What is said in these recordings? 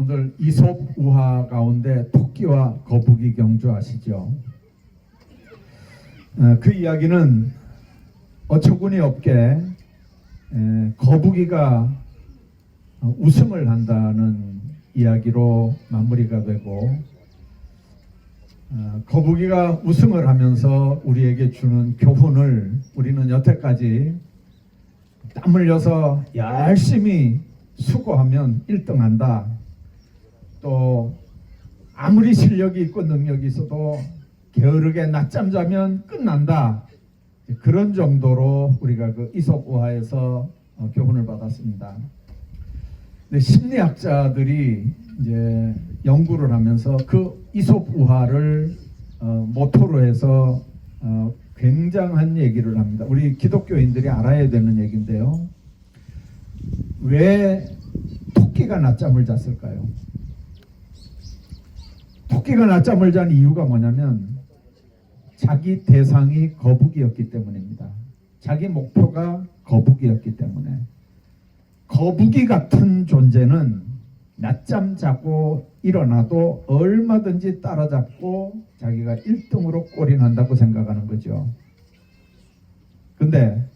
여러분들 이솝 우화 가운데 토끼와 거북이 경주 아시죠? 그 이야기는 어처구니 없게 거북이가 우승을 한다는 이야기로 마무리가 되고, 거북이가 우승을 하면서 우리에게 주는 교훈을 우리는 여태까지 땀 흘려서 열심히 수고하면 1등한다. 또 아무리 실력이 있고 능력이 있어도 게으르게 낮잠 자면 끝난다. 그런 정도로 우리가 그 이솝 우화에서 교훈을 받았습니다. 근데 심리학자들이 이제 연구를 하면서 그 이솝 우화를 모토로 해서 굉장한 얘기를 합니다. 우리 기독교인들이 알아야 되는 얘기인데요. 왜 토끼가 낮잠을 잤을까요? 토끼가 낮잠을 잔 이유가 뭐냐면 자기 대상이 거북이였기 때문입니다. 자기 목표가 거북이였기 때문에. 거북이 같은 존재는 낮잠 자고 일어나도 얼마든지 따라잡고 자기가 1등으로 골인한다고 생각하는 거죠. 근데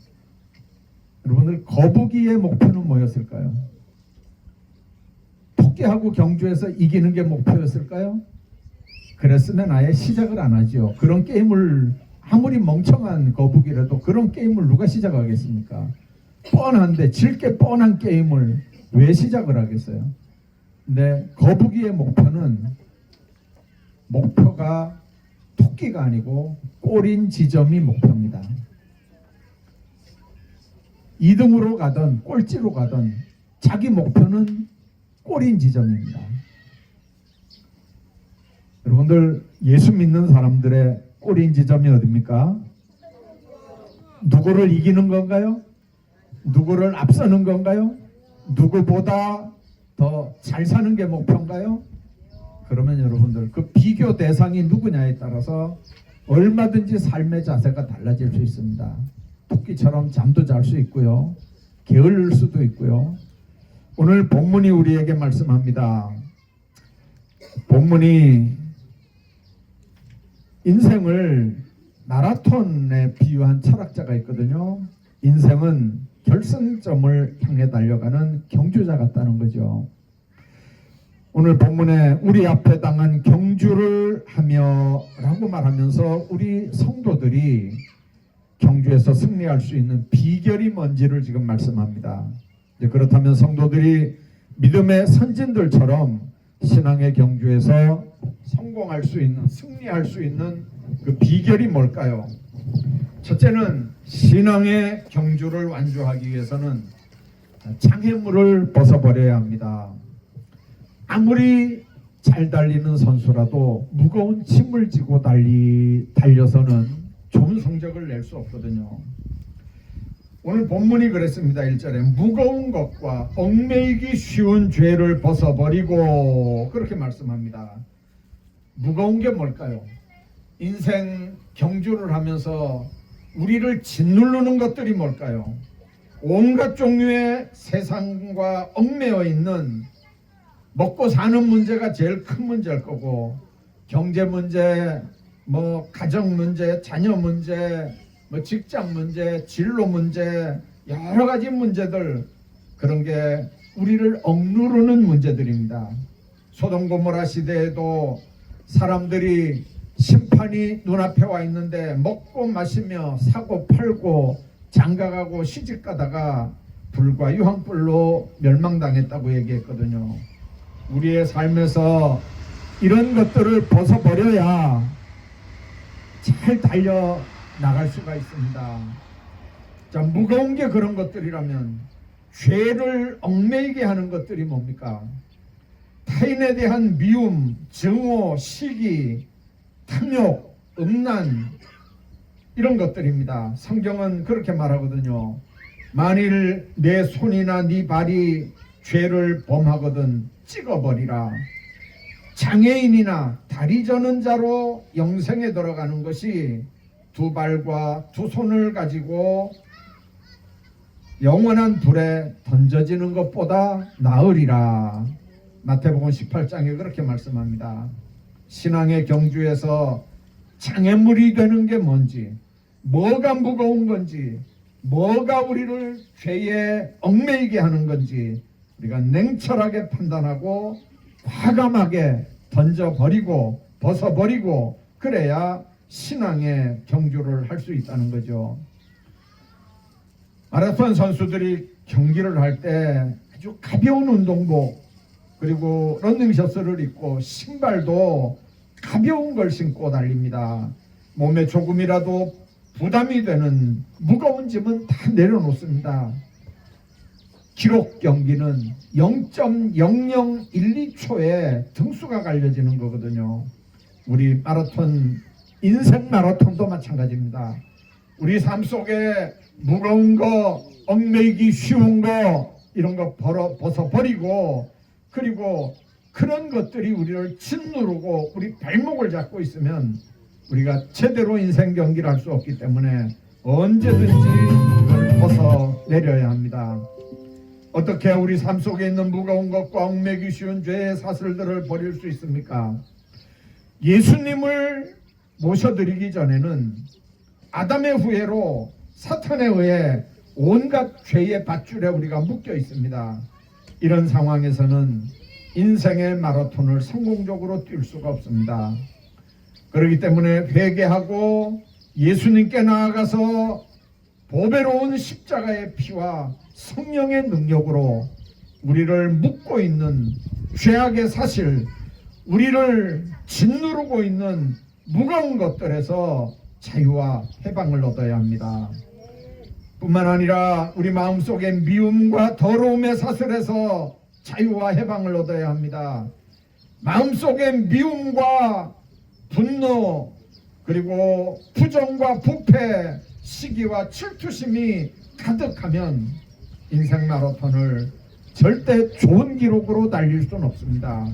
여러분들, 거북이의 목표는 뭐였을까요? 토끼하고 경주에서 이기는 게 목표였을까요? 그랬으면 아예 시작을 안 하죠. 그런 게임을, 아무리 멍청한 거북이라도 그런 게임을 누가 시작하겠습니까? 뻔한데, 질 게 뻔한 게임을 왜 시작을 하겠어요? 근데 거북이의 목표가 토끼가 아니고 골인 지점이 목표입니다. 2등으로 가든 꼴찌로 가든 자기 목표는 골인 지점입니다. 여러분들, 예수 믿는 사람들의 골인 지점이 어디입니까? 누구를 이기는 건가요? 누구를 앞서는 건가요? 누구보다 더 잘 사는 게 목표인가요? 그러면 여러분들, 그 비교 대상이 누구냐에 따라서 얼마든지 삶의 자세가 달라질 수 있습니다. 토끼처럼 잠도 잘 수 있고요. 게을릴 수도 있고요. 오늘 본문이 우리에게 말씀합니다. 본문이 인생을 마라톤에 비유한 철학자가 있거든요. 인생은 결승점을 향해 달려가는 경주자 같다는 거죠. 오늘 본문에 우리 앞에 당한 경주를 하며 라고 말하면서 우리 성도들이 경주에서 승리할 수 있는 비결이 뭔지를 지금 말씀합니다. 그렇다면 성도들이 믿음의 선진들처럼 신앙의 경주에서 성공할 수 있는, 승리할 수 있는 그 비결이 뭘까요? 첫째는 신앙의 경주를 완주하기 위해서는 장애물을 벗어버려야 합니다. 아무리 잘 달리는 선수라도 무거운 짐을 지고 달려서는 좋은 성적을 낼 수 없거든요. 오늘 본문이 그랬습니다. 1절에 무거운 것과 얽매이기 쉬운 죄를 벗어버리고, 그렇게 말씀합니다. 무거운 게 뭘까요? 인생 경주를 하면서 우리를 짓누르는 것들이 뭘까요? 온갖 종류의 세상과 얽매여 있는, 먹고 사는 문제가 제일 큰 문제일 거고, 경제 문제, 가정 문제, 자녀 문제, 직장 문제, 진로 문제, 여러 가지 문제들, 그런 게 우리를 억누르는 문제들입니다. 소돔 고모라 시대에도 사람들이 심판이 눈앞에 와 있는데 먹고 마시며 사고 팔고 장가가고 시집가다가 불과 유황불로 멸망당했다고 얘기했거든요. 우리의 삶에서 이런 것들을 벗어버려야 잘 달려나갈 수가 있습니다. 자, 무거운 게 그런 것들이라면 죄를 얽매이게 하는 것들이 뭡니까? 타인에 대한 미움, 증오, 시기, 탐욕, 음란, 이런 것들입니다. 성경은 그렇게 말하거든요. 만일 내 손이나 네 발이 죄를 범하거든 찍어버리라. 장애인이나 다리 저는 자로 영생에 들어가는 것이 두 발과 두 손을 가지고 영원한 불에 던져지는 것보다 나으리라. 마태복음 18장에 그렇게 말씀합니다. 신앙의 경주에서 장애물이 되는 게 뭔지, 뭐가 무거운 건지, 뭐가 우리를 죄에 얽매이게 하는 건지 우리가 냉철하게 판단하고 과감하게 던져버리고 벗어버리고 그래야 신앙의 경주를 할 수 있다는 거죠. 마라톤 선수들이 경기를 할 때 아주 가벼운 운동복 그리고 러닝셔츠를 입고 신발도 가벼운 걸 신고 달립니다. 몸에 조금이라도 부담이 되는 무거운 짐은 다 내려놓습니다. 기록 경기는 0.0012초에 등수가 갈려지는 거거든요. 우리 마라톤, 인생 마라톤도 마찬가지입니다. 우리 삶 속에 무거운 거, 얽매이기 쉬운 거 이런 거 벗어버리고 그리고 그런 것들이 우리를 짓누르고 우리 발목을 잡고 있으면 우리가 제대로 인생 경기를 할 수 없기 때문에 언제든지 이걸 벗어내려야 합니다. 어떻게 우리 삶 속에 있는 무거운 것과 얽매기 쉬운 죄의 사슬들을 버릴 수 있습니까? 예수님을 모셔드리기 전에는 아담의 후예로 사탄에 의해 온갖 죄의 밧줄에 우리가 묶여 있습니다. 이런 상황에서는 인생의 마라톤을 성공적으로 뛸 수가 없습니다. 그렇기 때문에 회개하고 예수님께 나아가서 보배로운 십자가의 피와 성령의 능력으로 우리를 묶고 있는 죄악의 사실, 우리를 짓누르고 있는 무거운 것들에서 자유와 해방을 얻어야 합니다. 뿐만 아니라 우리 마음속에 미움과 더러움의 사슬에서 자유와 해방을 얻어야 합니다. 마음속에 미움과 분노 그리고 부정과 부패, 시기와 질투심이 가득하면 인생 마라톤을 절대 좋은 기록으로 달릴 수는 없습니다.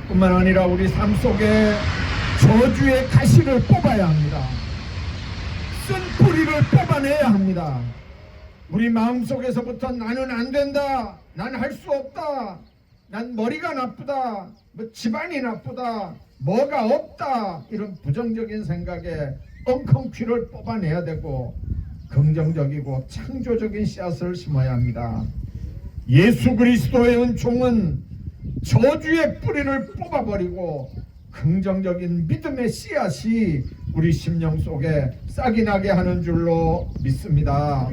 뿐만 아니라 우리 삶 속에 저주의 가시를 뽑아야 합니다. 쓴 뿌리를 뽑아내야 합니다. 우리 마음속에서부터 나는 안 된다, 난 할 수 없다, 난 머리가 나쁘다, 뭐 집안이 나쁘다, 뭐가 없다, 이런 부정적인 생각에 엉겅퀴를 뽑아내야 되고 긍정적이고 창조적인 씨앗을 심어야 합니다. 예수 그리스도의 은총은 저주의 뿌리를 뽑아버리고 긍정적인 믿음의 씨앗이 우리 심령 속에 싹이 나게 하는 줄로 믿습니다.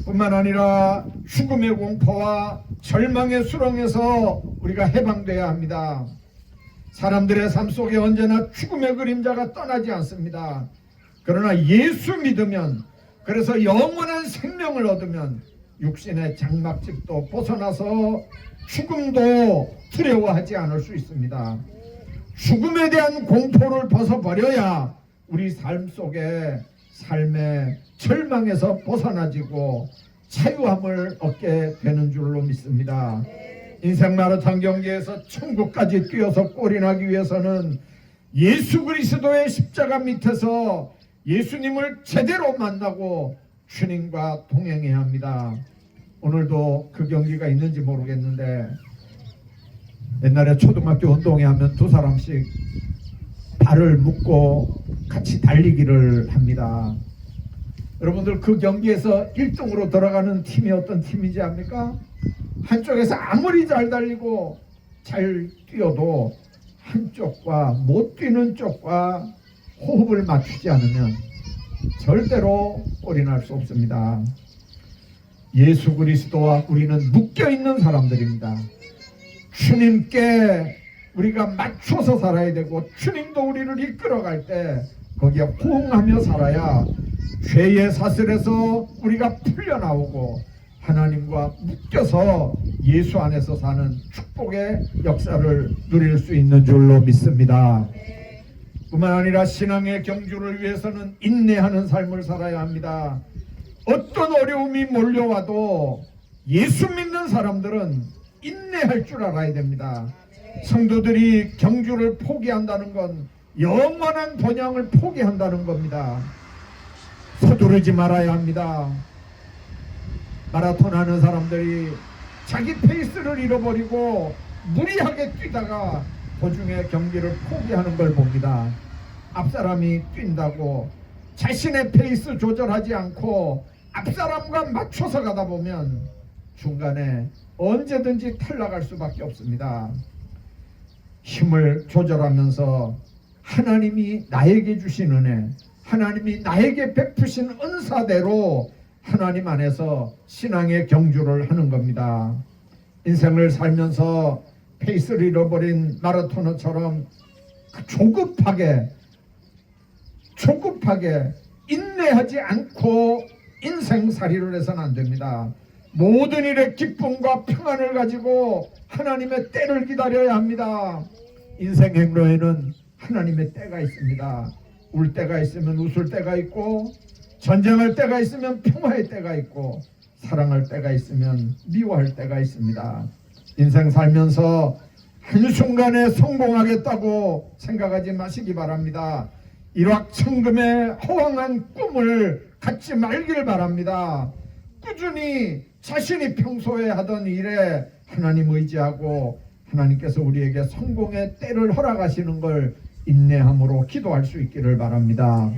뿐만 아니라 죽음의 공포와 절망의 수렁에서 우리가 해방돼야 합니다. 사람들의 삶 속에 언제나 죽음의 그림자가 떠나지 않습니다. 그러나 예수 믿으면, 그래서 영원한 생명을 얻으면 육신의 장막집도 벗어나서 죽음도 두려워하지 않을 수 있습니다. 죽음에 대한 공포를 벗어버려야 우리 삶 속에 삶의 절망에서 벗어나지고 자유함을 얻게 되는 줄로 믿습니다. 인생 마라톤 경기에서 천국까지 뛰어서 꼴이 나기 위해서는 예수 그리스도의 십자가 밑에서 예수님을 제대로 만나고 주님과 동행해야 합니다. 오늘도 그 경기가 있는지 모르겠는데 옛날에 초등학교 운동회 하면 두 사람씩 발을 묶고 같이 달리기를 합니다. 여러분들 그 경기에서 1등으로 들어가는 팀이 어떤 팀인지 압니까? 한쪽에서 아무리 잘 달리고 잘 뛰어도 한쪽과 못 뛰는 쪽과 호흡을 맞추지 않으면 절대로 꼴이 날 수 없습니다. 예수 그리스도와 우리는 묶여있는 사람들입니다. 주님께 우리가 맞춰서 살아야 되고 주님도 우리를 이끌어갈 때 거기에 호응하며 살아야 죄의 사슬에서 우리가 풀려나오고 하나님과 묶여서 예수 안에서 사는 축복의 역사를 누릴 수 있는 줄로 믿습니다. 뿐만 아니라 신앙의 경주를 위해서는 인내하는 삶을 살아야 합니다. 어떤 어려움이 몰려와도 예수 믿는 사람들은 인내할 줄 알아야 됩니다. 성도들이 경주를 포기한다는 건 영원한 번영을 포기한다는 겁니다. 서두르지 말아야 합니다. 마라톤 하는 사람들이 자기 페이스를 잃어버리고 무리하게 뛰다가 도중에 경기를 포기하는 걸 봅니다. 앞사람이 뛴다고 자신의 페이스 조절하지 않고 앞사람과 맞춰서 가다 보면 중간에 언제든지 탈락할 수밖에 없습니다. 힘을 조절하면서 하나님이 나에게 주신 은혜, 하나님이 나에게 베푸신 은사대로 하나님 안에서 신앙의 경주를 하는 겁니다. 인생을 살면서 페이스를 잃어버린 마라토너처럼 조급하게 인내하지 않고 인생살이를 해서는 안 됩니다. 모든 일에 기쁨과 평안을 가지고 하나님의 때를 기다려야 합니다. 인생 행로에는 하나님의 때가 있습니다. 울 때가 있으면 웃을 때가 있고, 전쟁할 때가 있으면 평화의 때가 있고, 사랑할 때가 있으면 미워할 때가 있습니다. 인생 살면서 한순간에 성공하겠다고 생각하지 마시기 바랍니다. 일확천금의 허황한 꿈을 갖지 말길 바랍니다. 꾸준히 자신이 평소에 하던 일에 하나님 의지하고 하나님께서 우리에게 성공의 때를 허락하시는 걸 인내함으로 기도할 수 있기를 바랍니다.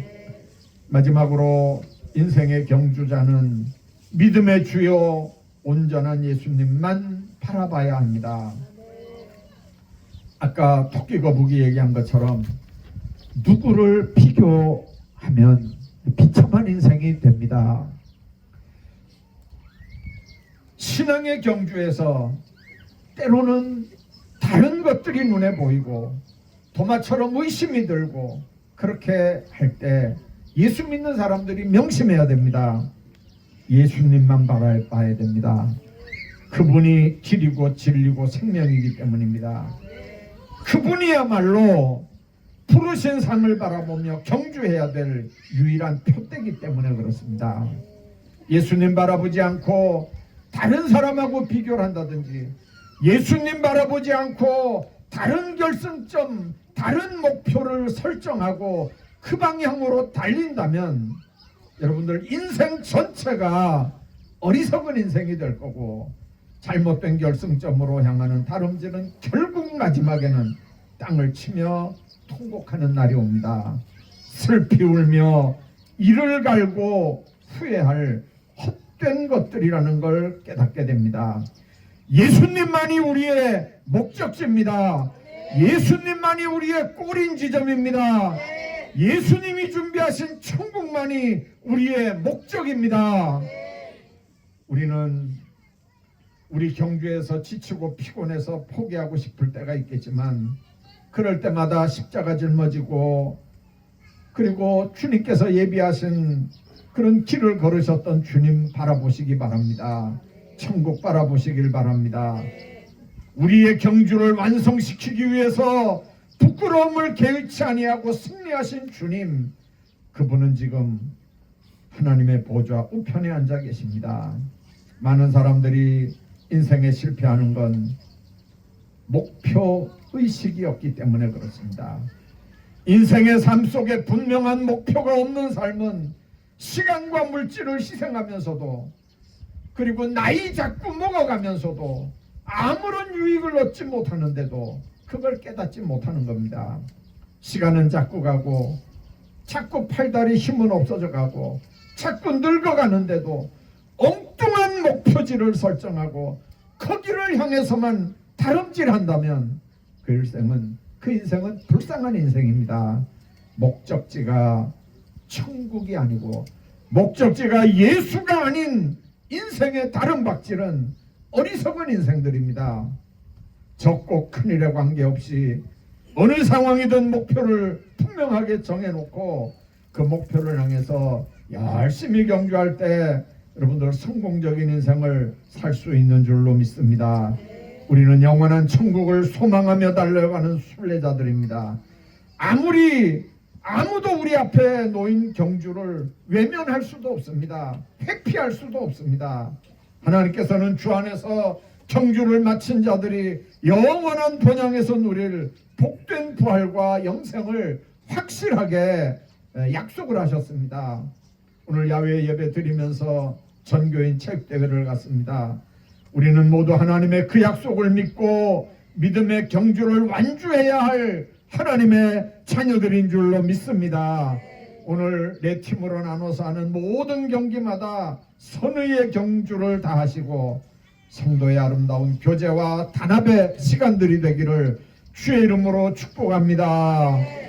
마지막으로 인생의 경주자는 믿음의 주요 온전한 예수님만 바라봐야 합니다. 아까 토끼 거북이 얘기한 것처럼 누구를 비교하면 비참한 인생이 됩니다. 신앙의 경주에서 때로는 다른 것들이 눈에 보이고 도마처럼 의심이 들고 그렇게 할 때 예수 믿는 사람들이 명심해야 됩니다. 예수님만 바라봐야 됩니다. 그분이 길이고 진리고 생명이기 때문입니다. 그분이야말로 부르신 상을 바라보며 경주해야 될 유일한 표대기 때문에 그렇습니다. 예수님 바라보지 않고 다른 사람하고 비교를 한다든지, 예수님 바라보지 않고 다른 결승점, 다른 목표를 설정하고 그 방향으로 달린다면 여러분들 인생 전체가 어리석은 인생이 될 거고, 잘못된 결승점으로 향하는 다름질은 결국 마지막에는 땅을 치며 통곡하는 날이 옵니다. 슬피 울며 이를 갈고 후회할 헛된 것들이라는 걸 깨닫게 됩니다. 예수님만이 우리의 목적지입니다. 예수님만이 우리의 꼬린 지점입니다. 예수님이 준비하신 천국만이 우리의 목적입니다. 우리는 우리 경주에서 지치고 피곤해서 포기하고 싶을 때가 있겠지만, 그럴 때마다 십자가 짊어지고 그리고 주님께서 예비하신 그런 길을 걸으셨던 주님 바라보시기 바랍니다. 천국 바라보시길 바랍니다. 우리의 경주를 완성시키기 위해서 부끄러움을 개의치 아니하고 승리하신 주님, 그분은 지금 하나님의 보좌 우편에 앉아 계십니다. 많은 사람들이 인생에 실패하는 건 목표 의식이 없기 때문에 그렇습니다. 인생의 삶 속에 분명한 목표가 없는 삶은 시간과 물질을 희생하면서도, 그리고 나이 자꾸 먹어가면서도 아무런 유익을 얻지 못하는데도 그걸 깨닫지 못하는 겁니다. 시간은 자꾸 가고 자꾸 팔다리 힘은 없어져 가고 자꾸 늙어가는데도 엉뚱한 목표지를 설정하고 거기를 향해서만 다름질한다면 그 인생은 불쌍한 인생입니다. 목적지가 천국이 아니고 목적지가 예수가 아닌 인생의 다른 박질은 어리석은 인생들입니다. 적고 큰일에 관계없이 어느 상황이든 목표를 분명하게 정해놓고 그 목표를 향해서 열심히 경주할 때 여러분들 성공적인 인생을 살 수 있는 줄로 믿습니다. 우리는 영원한 천국을 소망하며 달려가는 순례자들입니다. 아무도 우리 앞에 놓인 경주를 외면할 수도 없습니다. 회피할 수도 없습니다. 하나님께서는 주 안에서 경주를 마친 자들이 영원한 본향에서 누릴 복된 부활과 영생을 확실하게 약속을 하셨습니다. 오늘 야외 예배 드리면서 전교인 체육대회를 갔습니다. 우리는 모두 하나님의 그 약속을 믿고 믿음의 경주를 완주해야 할 하나님의 자녀들인 줄로 믿습니다. 오늘 네 팀으로 나눠서 하는 모든 경기마다 선의의 경주를 다하시고 성도의 아름다운 교제와 단합의 시간들이 되기를 주의 이름으로 축복합니다.